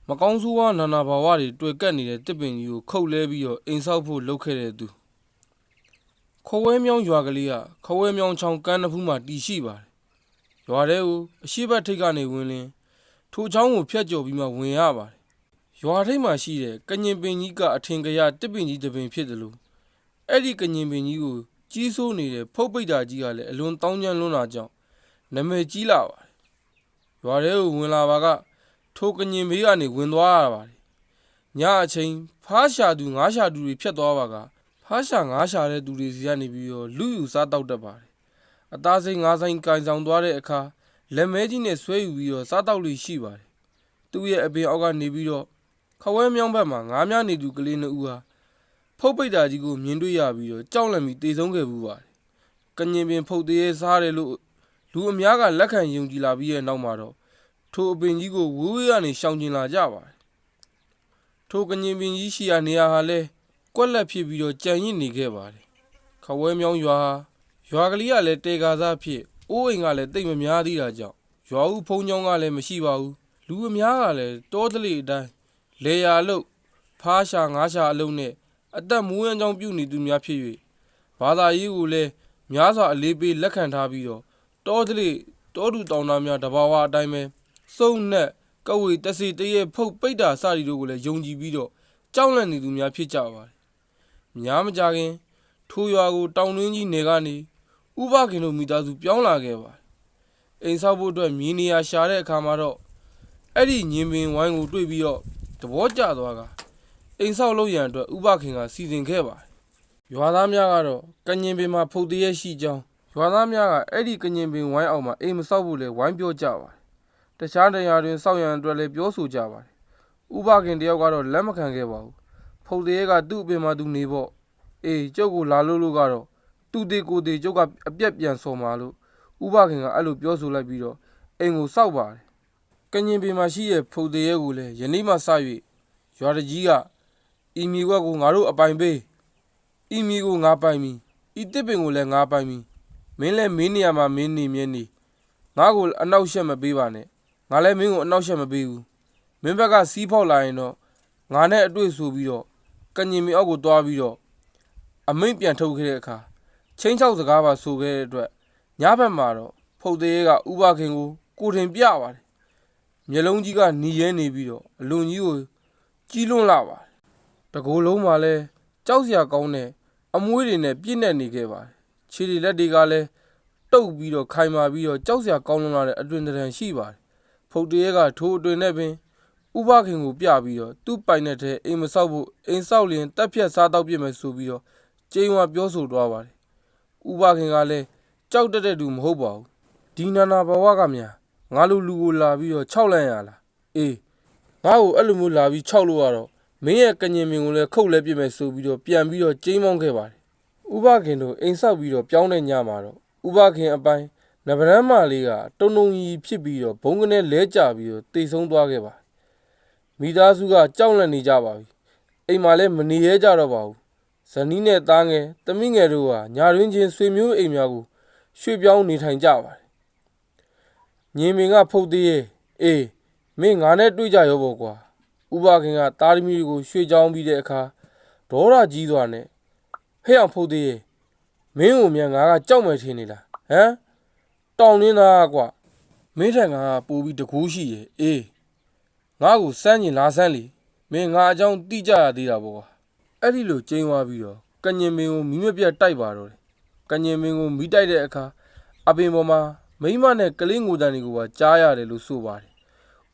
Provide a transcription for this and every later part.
မကောင်းဆိုးဝါးနာနာဘာဝတွေတွေ့ကပ်နေတဲ့တစ်ပင်ကြီးကိုခုတ်လဲပြီးတော့အိမ်ဆောက်ဖို့လုပ်ခဲ့တဲ့သူခွဝဲမြောင်းရွာကလေးကခွဝဲမြောင်းချောင်းကမ်းတစ်ဖူးမှာတည်ရှိပါတယ်ရွာထဲကိုအရှိတ်ထိပ်ကနေဝင်လင်းထိုချောင်းကိုဖျက်ကျော်ပြီးမှဝင်ရပါတယ်ရွာထိပ်မှာရှိတဲ့ကညင်ပင်ကြီးကအထင်ကရတစ်ပင်ကြီးတစ်ပင်ဖြစ်တယ်လို့အဲ့ဒီကညင်ပင်ကြီးကိုကြီးစိုးနေတဲ့ဖုတ်ပိတ်တာကြီးကလည်းအလွန်တောင်းကျမ်းလွန်းတာကြောင့်နာမည်ကြီးလာပါတယ်ရွာထဲကိုဝင်လာပါကထိုကညင်ဘေးကနေဝင်သွားရပါတယ်ညအချိန်ဖားရှာသူငါးရှာသူတွေဖြတ်သွားပါကဖားရှာငါးရှာတဲ့သူတွေစီကနေပြီးတော့လူယူစားတောက်တတ်ပါတယ်အသားစိမ်းငါးဆိုင်ကင်ဆောင်သွားတဲ့အခါလက်မဲကြီးနဲ့ဆွဲယူပြီးတော့စားတောက်လို့ရှိပါတယ်သူ့ရဲ့အပင်အောက်ကနေပြီးတော့ခဝဲမြောင်းဘက်မှာငါးများနေသူကလေးနှစ်ဦးဟာဖုတ်ပိတ်တာကြီးကိုမြင်တွေ့ရပြီးတော့ကြောက်လန့်ပြီးတေဆုံးခဲ့ဘူးပါတယ်ကညင်ပင်ဖုတ်သေးရဲ့စားတယ်လို့လူအများကလက်ခံယုံကြည်လာပြီးတဲ့နောက်မှာတော့ထိုအပင်ကြီးကိုဝေးဝေးကနေရှောင်ကျင်လာကြပါတယ်ထိုကညင်ပင်ကြီးရှိရာနေရာဟာလဲကွက်လက်ဖြစ်ပြီးတော့ကြံ့ရင့်နေခဲ့ပါတယ်ခဝဲမြောင်းရွာကလေးကလည်းတေကာစားဖြစ်အိုးအိမ်ကလည်းတိတ်မများသေးတာကြောင့်ရွာဦးဖုံးချောင်းကလည်းမရှိပါဘူးလူအများကလည်းတောတလေအတိုင်းလေယာအလုပ်ဖားရှာငါးရှာအလုပ်နဲ့အသက်မွေးဝမ်းကြောင်းပြုနေသူများဖြစ်၍ဘာသာရေးကိုလည်းများစွာအလေးပေးလက်ခံထားပြီးတော့တောတလေတောတူတောင်သားများတဘာဝအတိုင်းပဲစုံနဲ့ကဝေတစီတရဲ့ဖုတ်ပိတ်တာစသည်တို့ကိုလည်းယုံကြည်ပြီးတော့ကြောက်လန့်နေသူများဖြစ်ကြပါတယ်များမကြခင်ထိုရွာကိုတောင်တွင်းကြီးနယ်ကနေဥပခင်တို့မိသားစုပြောင်းလာခဲ့ပါတယ်အိမ်ဆောက်ဖို့အတွက်မြေနေရာရှာတဲ့အခါမှာတော့အဲ့ဒီညင်ပင်ဝိုင်းကိုတွေ့ပြီးတော့သဘောကျသွားကအိမ်ဆောက်လုပ်ရန်အတွက်ဥပခင်ကစီစဉ်ခဲ့ပါတယ်ရွာသားများကတော့ကညင်ပင်မှာဖုတ်တရဲ့ရှိကြောင်းရွာသားများကအဲ့ဒီကညင်ပင်ဝိုင်းအောင်မှာအိမ်မဆောက်ဖို့လဲဝိုင်းပြောကြပါတယ်တခြားနေရာတွင်စောက်ရန်အတွက်လည်းပြောဆိုကြပါတယ်။ဥပခင်တယောက်ကတော့လက်မခံခဲ့ပါဘူး။ဖုတ်သေးကသူ့အပင်မှာသူနေပေါ့။အေးကျုပ်ကိုလာလို့ကတော့သူ့သေးကိုသေးကျုပ်ကအပြက်ပြန်ဆော်မှာလို့ဥပခင်ကအဲ့လိုပြောဆိုလိုက်ပြီးတော့အိမ်ကိုစောက်ပါတယ်။ကညင်ပင်မှာရှိတဲ့ဖုတ်သေးကိုလည်းယနေ့မှစ၍ရွာတကြီးကဤမြေကွက်ကိုငါတို့အပိုင်ပေးဤမြေကိုငါပိုင်ပြီဤတစ်ပင်ကိုလည်းငါပိုင်ပြီမင်းလည်းမင်းနေရာမှာမင်းနေမြဲနေငါကိုအနောက်ရှက်မပေးပါနဲ့ငါလည်းမင်းကိုအနောက်ရှက်မပေးဘူးမင်းဘက်ကစီးဖောက်လာရင်တော့ငါနဲ့အတွေ့ဆိုပြီးတော့ကညင်မီအောက်ကိုတွားပြီးတော့အမိန့်ပြန်ထုတ်ခဲ့တဲ့အခါချင်းချောက်စကားပါဆိုခဲ့တဲ့အတွက်ညဘက်မှာတော့ဖုတ်သေးကဥပခင်ကိုထင်ပြပါတယ်မျက်လုံးကြီးကหนีရဲနေပြီးတော့အလွန်ကြီးကိုကြီးလွန်းလာပါတယ်တကိုယ်လုံးမှာလဲကြောက်စရာကောင်းတဲ့အမွှေးတွေနဲ့ပြည့်နေခဲ့ပါတယ်ခြေတွေလက်တွေကလည်းတုပ်ပြီးတော့ခိုင်မာပြီးတော့ကြောက်စရာကောင်းလွန်းလာတဲ့အတွင်တရံရှိပါတယ်ဖုတ်တရဲကထိုးအတွင်နဲ့ပင်ဥပခင်ကိုပြပြီးတော့သူ့ပိုင်တဲ့ထဲအိမ်မဆောက်ဖို့အိမ်ဆောက်လျင်တက်ဖြတ်စားတော့ပြစ်မယ်ဆိုပြီးတော့ကျိန်းဝါပြောဆိုသွားပါတယ်ဥပခင်ကလည်းကြောက်တတ်တဲ့သူမဟုတ်ပါဘူးဒီနာနာဘဝကများငါလူကိုလာပြီးတော့ခြောက်လန့်ရလားအေးငါ့ကိုအဲ့လိုမျိုးလာပြီးခြောက်လို့ရတော့မင်းရဲ့ကညင်မင်ကိုလည်းခုတ်လဲပြစ်မယ်ဆိုပြီးတော့ပြန်ပြီးတော့ကျိန်းမောင်းခဲ့ပါတယ်ဥပခင်တို့အိမ်ဆောက်ပြီးတော့ပြောင်းတဲ့ညမှာတော့ဥပခင်အပိုင်းနဗရမ်းမလေးကတုံကြီးဖြစ်ပြီးတော့ဘုံကနေလဲကျပြီးတော့တိတ်ဆုံးသွားခဲ့ပါမိသားစုကကြောက်လန့်နေကြပါပြီအိမ်မှာလည်းမနေရဲကြတော့ပါဘူးဇနီးနဲ့သားငယ်သမီးငယ်တို့ဟာညာတွင်ချင်းဆွေမျိုးအိမ်များကိုရွှေ့ပြောင်းနေထိုင်ကြပါတယ်ညင်ပင်ကဖုတ်သေးရဲ့အေးမင်းငါနဲ့တွေ့ကြရောပေါ့ကွာဥပခင်ကသားသမီးကိုရွှေ့ကြောင်းပြီးတဲ့အခါဒေါရကြီးစွာနဲ့ဟဲ့အောင်ဖုတ်သေးရဲ့မင်းကိုမြန်ငါကကြောက်မယ်ထင်နေလားဟမ်တောင်းနေတာကွာမင်းထန်ကပို့ပြီးတကူးရှိရဲ့အေးငါ့ကိုစမ်းကျင်လာစမ်းလေမင်းငါအကြောင်းတိကြရသေးတာပေါ့ကွာအဲ့ဒီလိုကျင်းသွားပြီးတော့ကညင်မင်းကိုမီးမပြတ်တိုက်ပါတော့တယ်ကညင်မင်းကိုမီးတိုက်တဲ့အခါအပင်ပေါ်မှာမိမနဲ့ကလေးငိုတန်တွေကိုပါကြားရတယ်လို့ဆိုပါတယ်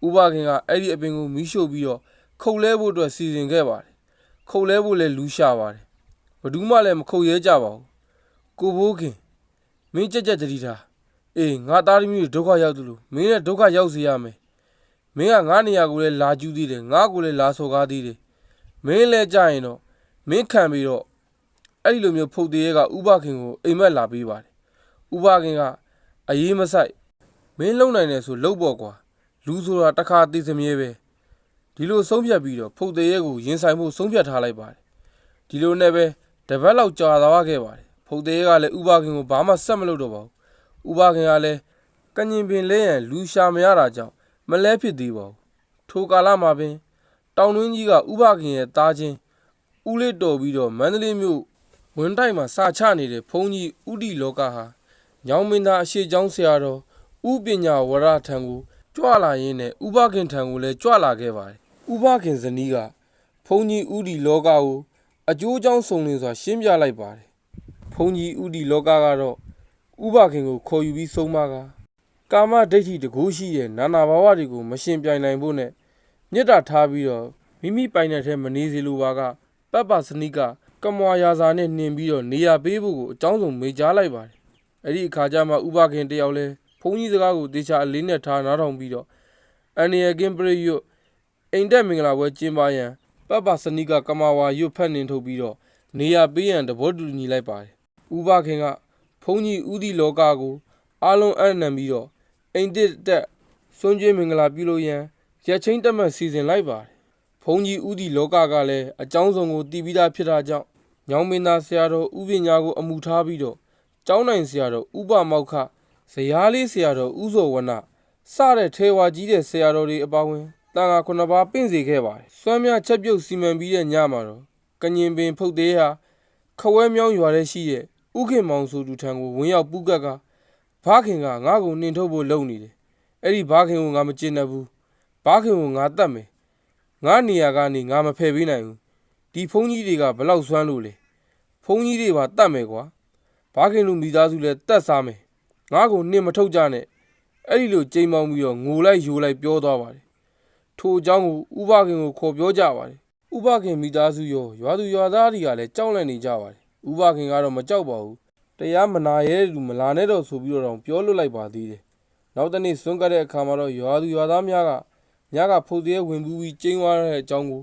ဥပခင်ကအဲ့ဒီအပင်ကိုမီးရှို့ပြီးတော့ခုတ်လဲဖို့အတွက်စီစဉ်ခဲ့ပါတယ်ခုတ်လဲဖို့လည်းလူရှာပါတယ်ဘယ်သူမှလည်းမခုတ်ရဲကြပါဘူးကိုဘိုးခင်မင်းကြက်တတိထားအေးငါသားသမီးတွေဒုက္ခရောက်သလိုမင်းနဲ့ဒုက္ခရောက်စေရမယ်မင်းကငါနေရာကိုလည်းလာကျူးသေးတယ်ငါကိုလည်းလာစော်ကားသေးတယ်မင်းလည်းကြရင်တော့မင်းခံပြီးတော့အဲ့ဒီလိုမျိုးဖုတ်သေးရဲကဥပခင်ကိုအိမ်မက်လာပေးပါတယ်ဥပခင်ကအရေးမဆိုင်မင်းလုံနိုင်တယ်ဆိုလှုပ်ပေါ့ကွာလူဆိုတာတစ်ခါသိစမြဲပဲဒီလိုဆုံးဖြတ်ပြီးတော့ဖုတ်သေးရဲကိုရင်ဆိုင်ဖို့ဆုံးဖြတ်ထားလိုက်ပါတယ်ဒီလိုနဲ့ပဲတပတ်လောက်ကြာသွားခဲ့ပါတယ်ဖုတ်သေးရဲကလည်းဥပခင်ကိုဘာမှဆက်မလုပ်တော့ပါဘူးဥပခင်ကလည်းကညင်ပင်လဲရန်လူရှာမရတာကြောင့်မလဲဖြစ်သေးပါဘူး ထိုကာလမှာပင်တောင်တွင်းကြီးကဥပခင်ရဲ့သားချင်းဦးလေးတော်ပြီးတော့မန္တလေးမြို့ဝင်းတိုက်မှာစာချနေတဲ့ဘုန်းကြီးဥတီလောကဟာညောင်မင်းသားအရှိကျောင်းဆရာတော်ဥပညာဝရထံကိုကြွလာရင်းနဲ့ဥပခင်ထံကိုလည်းကြွလာခဲ့ပါတယ်။ဥပခင်ဇနီးကဘုန်းကြီးဥတီလောကကိုအကျိုးအကြောင်းစုံလင်စွာရှင်းပြလိုက်ပါတယ်။ဘုန်းကြီးဥတီလောကကတော့ဥပခင်ကိုခေါ်ယူပြီးဆုံးမကာမဒိဋ္ဌိတကူရှိတဲ့နာနာဘာဝတွေကိုမရှင်ပြိုင်နိုင်ဖို့နဲ့မေတ္တာထားပြီးတော့မိမိပိုင်တဲ့ထဲမနေစေလိုပါကပပစနိကကမွာရာဇာနဲ့နှင်ပြီးတော့နေရာပေးဖို့ကိုအကြောင်းစုံမေးကြားလိုက်ပါတယ်။အဲ့ဒီအခါကျမှဥပခင်တယောက်လဲဘုန်းကြီးစကားကိုတေချာအလေးနဲ့ထားနားထောင်ပြီးတော့အန္တရာယ်ကင်းပရိယွတ်အိမ်တက်မင်္ဂလာပွဲကျင်းပရန်ပပစနိကကမဝါရွတ်ဖတ်နှင်ထုတ်ပြီးတော့နေရာပေးရန်တဘောတူညီလိုက်ပါတယ်။ဥပခင်ကဘုန်းကြီးဥတီလောကကိုအားလုံးအံ့နံပြီးတော့အိမ်တက်စွန့်ကြွေးမင်္ဂလာပြုလို့ရန်ရက်ချင်းတက်မှတ်စီစဉ်လိုက်ပါတယ်။ဘုန်းကြီးဥတီလောကကလည်းအကြောင်းစုံကိုတည်ပြီးသားဖြစ်တာကြောင့်ညောင်မင်းသားဆရာတော်ဥပညာကိုအမှုထားပြီးတော့ကျောင်းနိုင်ဆရာတော်ဥပမောက္ခဇယားလေးဆရာတော်ဥဇော်ဝနစတဲ့ထေဝါကြီးတဲ့ဆရာတော်တွေအပါဝင်တန်ခါ9ပါးပင့်စေခဲ့ပါတယ်။စွမ်းမြချက်ပြုတ်စီမံပြီးတဲ့ညမှာတော့ကညင်ပင်ဖုတ်သေးဟာခဝဲမြောင်းရွာထဲရှိတဲ့ဥခင်မောင်ဆိုသူထံကိုဝင်ရောက်ပူးကပ်ဘခင်ကငါ့ကိုနှင်ထုတ်ဖို့လုပ်နေတယ်။အဲ့ဒီဘခင်ကိုငါမကျင်တတ်ဘူး။ဘခင်ကိုငါတတ်မယ်။ငါနေရာကနေငါမဖယ်ပေးနိုင်ဘူး။ဒီဘုန်းကြီးတွေကဘလောက်စွမ်းလို့လဲ။ဘုန်းကြီးတွေပါတတ်မယ်ကွာ။ဘခင်လူမိသားစုလည်းတတ်စားမယ်။ငါ့ကိုနှင်မထုတ်ကြနဲ့။အဲ့ဒီလိုကြိမ်မောင်းပြီးတော့ငိုလိုက်ယိုလိုက်ပြောသွားပါတယ်။ထိုအကြောင်းကိုဥပခင်ကိုခေါ်ပြောကြပါတယ်။ဥပခင်မိသားစုရောရွာသူရွာသားတွေကလည်းကြောက်လန့်နေကြပါတယ်။ဥပခင်ကတော့မကြောက်ပါဘူး။တရားမနာရဲသူမလာနဲ့တော့ဆိုပြီးတော့ပြောလွတ်လိုက်ပါသေးတယ်။နောက်တနေ့စွန့်ကတ်တဲ့အခါမှာတော့ရွာသူရွာသားများကညကဖုတ်သေးဝင်ပူးပြီးကျင်းသွားတဲ့အကြောင်းကို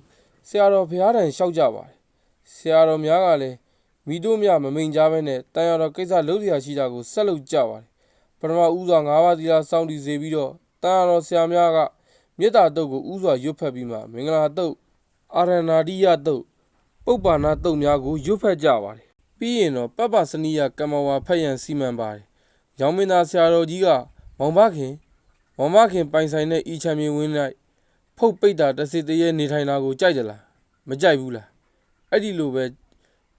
ဆရာတော်ဘုရားထံလျှောက်ကြပါတယ်။ဆရာတော်များကလည်းမိတို့မြမမိန်ကြဘဲနဲ့တန်ရတော်ကိစ္စလုပ်စရာရှိတာကိုဆက်လုပ်ကြပါတယ်။ပထမဦးစွာ9ပါးသီလစောင့်တည်စေပြီးတော့တန်ရတော်ဆရာများကမေတ္တာတုတ်ကိုဦးစွာရွတ်ဖတ်ပြီးမှမင်္ဂလာတုတ်အာရဏာတိယတုတ်ပုပ္ပန္နတုတ်များကိုရွတ်ဖတ်ကြပါတယ်။ပြီးရင်တော့ပပစနိယကမ္မဝါဖတ်ရန်စီမံပါတယ်။ရောင်မင်းသားဆရာတော်ကြီးကမောင်ဘခင်ပိုင်ဆိုင်တဲ့ဤချမ်းမြေဝင်း၌ဖုတ်ပိတ်တာတစေတရေနေထိုင်တာကိုကြိုက်ကြလားမကြိုက်ဘူးလားအဲ့ဒီလိုပဲ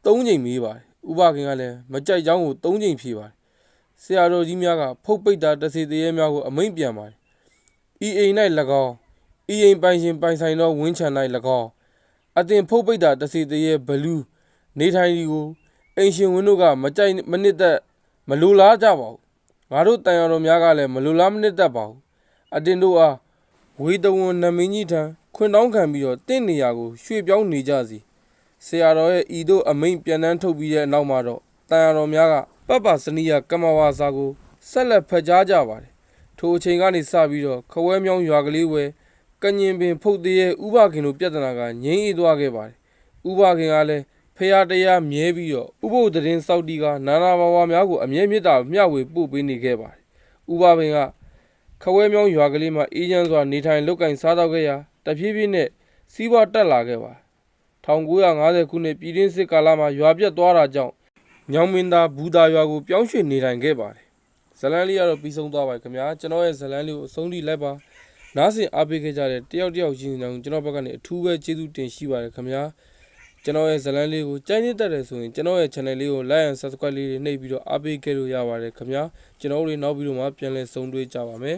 3ချိန်မေးပါတယ်ဥပခင်ကလည်းမကြိုက်ကြောင်းကို3ချိန်ဖြေပါတယ်ဆရာတော်ကြီးများကဖုတ်ပိတ်တာတစေတရေများကိုအမိန့်ပြန်ပါတယ်ဤအိမ်၌၎င်းဤအိမ်ပိုင်ရှင်ပိုင်ဆိုင်သောဝင်းချံ၌၎င်းအတင်ဖုတ်ပိတ်တာတစေတရေဘလူးနေထိုင်ဒီကိုအိမ်ရှင်ဝင်းတို့ကမကြိုက်မနစ်သက်မလိုလားကြပါဘူးငါတို့တန်ရတော်များကလည်းမလိုလားမနစ်သက်ပါဘူးအတင်တို့အားဝေတဝန်နမင်းကြီးထံခွင့်တောင်းခံပြီးတော့တင့်နေရာကိုရွှေ့ပြောင်းနေကြစီဆရာတော်ရဲ့ဤသို့အမိန့်ပြန်တန်းထုတ်ပြီးတဲ့နောက်မှာတော့တန်ရတော်များကပပစနိယကမ္မဝါစာကိုဆက်လက်ဖတ်ကြားကြပါတယ်ထိုအချိန်ကနေစပြီးတော့ခဝဲမြောင်းရွာကလေးဝဲကညင်ပင်ဖုတ်သေးရဲ့ဥပခင်တို့ပြဿနာကငြိမ်းအေးသွားခဲ့ပါတယ်ဥပခင်ကလည်းဖရာတရားမြဲပြီးတော့ဥပုသ်သတင်းစောက်တီကနာနာဘာဝများကိုအမြဲမြတ်တာမျှဝေပို့ပေးနေခဲ့ပါတယ်ဥပခင်ကခဝဲမြောင်းရွာကလေးမှာအေးချမ်းစွာနေထိုင်လုတ်ကင်စားတော့ခဲ့ရာတဖြည်းဖြည်းနဲ့စီးပွားတက်လာခဲ့ပါ1950ခုနှစ်ပြည်တွင်းစစ်ကာလမှာရွာပြတ်သွားတာကြောင့်ညောင်မင်းသားဘူတာရွာကိုပြောင်းရွှေ့နေထိုင်ခဲ့ပါတယ်ဇလန်းလေးကတော့ပြီးဆုံးသွားပါပြီခင်ဗျာကျွန်တော်ရဲ့ဇလန်းလေးကိုအဆုံးထိလိုက်ပါနားဆင်အားပေးခဲ့ကြတဲ့တယောက်ချင်းတောင်ကျွန်တော်ဘက်ကနေအထူးပဲကျေးဇူးတင်ရှိပါတယ်ခင်ဗျာကျွန်တော်ရဲ့ဇလန်းလေးကိုကြိုက်နေတတ်တယ်ဆိုရင်ကျွန်တော်ရဲ့ channel လေးကို like and subscribe လေးတွေနှိပ်ပြီးတော့အားပေးခဲ့လို့ရပါတယ်ခင်ဗျာကျွန်တော်တို့နောက်ဗီဒီယိုမှာပြန်လည်ဆုံတွေ့ကြပါမယ်